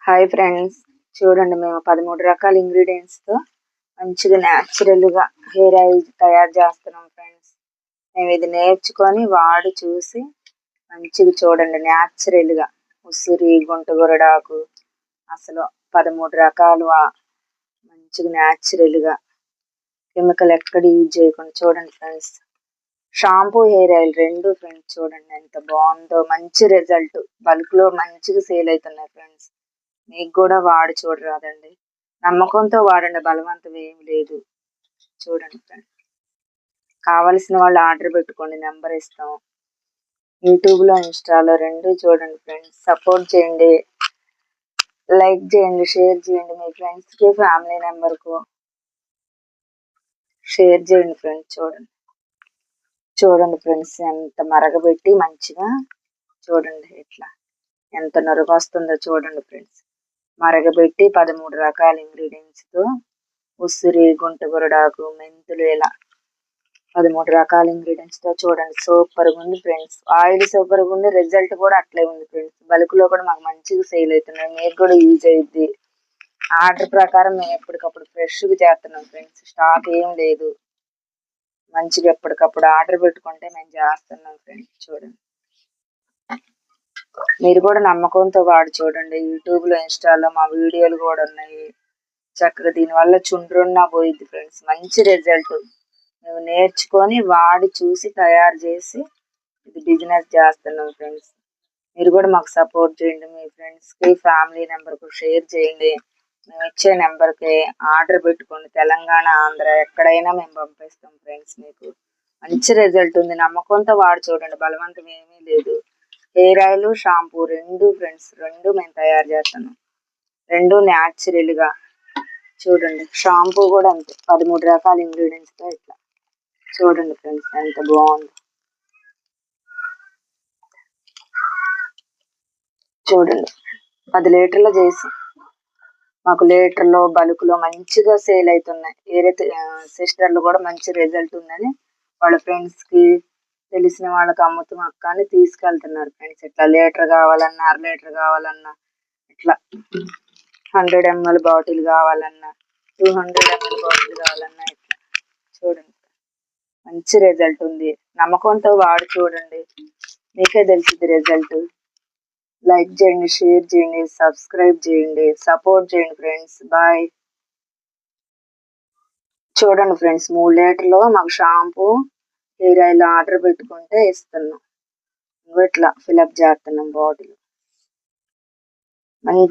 Hi friends, చూడండి మేము 13 రకాల ఇంగ్రీడియంట్స్తో మంచిగా న్యాచురల్గా హెయిర్ ఆయిల్ తయారు చేస్తున్నాం ఫ్రెండ్స్. మేము ఇది నేర్చుకొని వాడి చూసి మంచిగా చూడండి న్యాచురల్గా ఉసిరి గుంటగొరడాకు అసలు 13 రకాలు మంచిగా న్యాచురల్గా కెమికల్ ఎక్కడ యూజ్ చేయకుండా చూడండి ఫ్రెండ్స్. షాంపూ హెయిర్ ఆయిల్ రెండు ఫ్రెండ్స్ చూడండి ఎంత బాగుందో, మంచి రిజల్ట్, బల్క్లో మంచిగా సేల్ అవుతున్నాయి ఫ్రెండ్స్. మీకు కూడా వాడి చూడరాదండి, నమ్మకంతో వాడండి, బలవంతం ఏమి లేదు. చూడండి ఫ్రెండ్స్, కావలసిన వాళ్ళు ఆర్డర్ పెట్టుకోండి, నెంబర్ ఇస్తాం. యూట్యూబ్లో ఇన్స్టాలో రెండు చూడండి ఫ్రెండ్స్. సపోర్ట్ చేయండి, లైక్ చేయండి, షేర్ చేయండి, మీ ఫ్రెండ్స్కి ఫ్యామిలీ మెంబర్కు షేర్ చేయండి ఫ్రెండ్స్. చూడండి ఫ్రెండ్స్, ఎంత మరగబెట్టి మంచిగా చూడండి ఇట్లా ఎంత నొరగ వస్తుందో చూడండి ఫ్రెండ్స్. మరగబెట్టి 13 రకాల ఇంగ్రీడియంట్స్తో ఉసిరి గుంటగొరడాకు మెంతులు ఇలా 13 రకాల ఇంగ్రీడియంట్స్తో చూడండి సూపర్గా ఉంది ఫ్రెండ్స్. ఆయిల్ సూపర్గా ఉంది, రిజల్ట్ కూడా అట్లే ఉంది ఫ్రెండ్స్. బల్క్లో కూడా మాకు మంచిగా సేల్ అవుతున్నాయి, మీకు కూడా యూజ్ అయ్యిద్ది. ఆర్డర్ ప్రకారం మేము ఎప్పటికప్పుడు ఫ్రెష్గా చేస్తున్నాం ఫ్రెండ్స్, స్టాక్ ఏం లేదు. మంచిగా ఎప్పటికప్పుడు ఆర్డర్ పెట్టుకుంటే మేము చేస్తున్నాం ఫ్రెండ్స్. చూడండి, మీరు కూడా నమ్మకంతో వాడి చూడండి. యూట్యూబ్లో ఇన్స్టాలో మా వీడియోలు కూడా ఉన్నాయి. చక్కగా దీనివల్ల చుండ్రున్నా పోయిద్ది ఫ్రెండ్స్. మంచి రిజల్ట్, మేము నేర్చుకొని వాడి చూసి తయారు చేసి ఇది బిజినెస్ చేస్తున్నాం ఫ్రెండ్స్. మీరు కూడా మాకు సపోర్ట్ చేయండి, మీ ఫ్రెండ్స్కి ఫ్యామిలీ మెంబర్కు షేర్ చేయండి. మేము ఇచ్చే నెంబర్కి ఆర్డర్ పెట్టుకోండి. తెలంగాణ, ఆంధ్ర ఎక్కడైనా మేము పంపిస్తాం ఫ్రెండ్స్. మీకు మంచి రిజల్ట్ ఉంది, నమ్మకంతో వాడి చూడండి, బలవంతం ఏమీ లేదు. హెయిర్ ఆయిల్ షాంపూ రెండు ఫ్రెండ్స్, రెండు మేము తయారు చేస్తున్నాం, రెండు న్యాచురల్గా. చూడండి షాంపూ కూడా అంతే, 13 రకాల ఇంగ్రీడియంట్స్తో ఇట్లా చూడండి ఫ్రెండ్స్ ఎంత బాగుంది. చూడండి 10 లీటర్లు చేసి మాకు లీటర్లో బల్క్లో మంచిగా సేల్ అవుతున్నాయి. వేరే సిస్టర్లు కూడా మంచి రిజల్ట్ ఉందని వాళ్ళ ఫ్రెండ్స్కి తెలిసిన వాళ్ళకి అమ్ముతాం అక్క అని తీసుకెళ్తున్నారు ఫ్రెండ్స్. ఇట్లా లీటర్ కావాలన్నా, అర లీటర్ కావాలన్నా, ఇట్లా 100 ml బాటిల్ కావాలన్నా, 200 ml బాటిల్ కావాలన్నా ఇట్లా చూడండి మంచి రిజల్ట్ ఉంది. నమ్మకంతో వాడి చూడండి, మీకే తెలిసింది రిజల్ట్. లైక్ చేయండి, షేర్ చేయండి, సబ్స్క్రైబ్ చేయండి, సపోర్ట్ చేయండి ఫ్రెండ్స్. బాయ్. చూడండి ఫ్రెండ్స్, 3 లీటర్లు మాకు షాంపూ హెయిర్ ఆయిల్ ఆర్డర్ పెట్టుకుంటే ఇస్తున్నాం. ఇట్లా ఫిలప్ చేస్తున్నాం బాటిల్ మంచి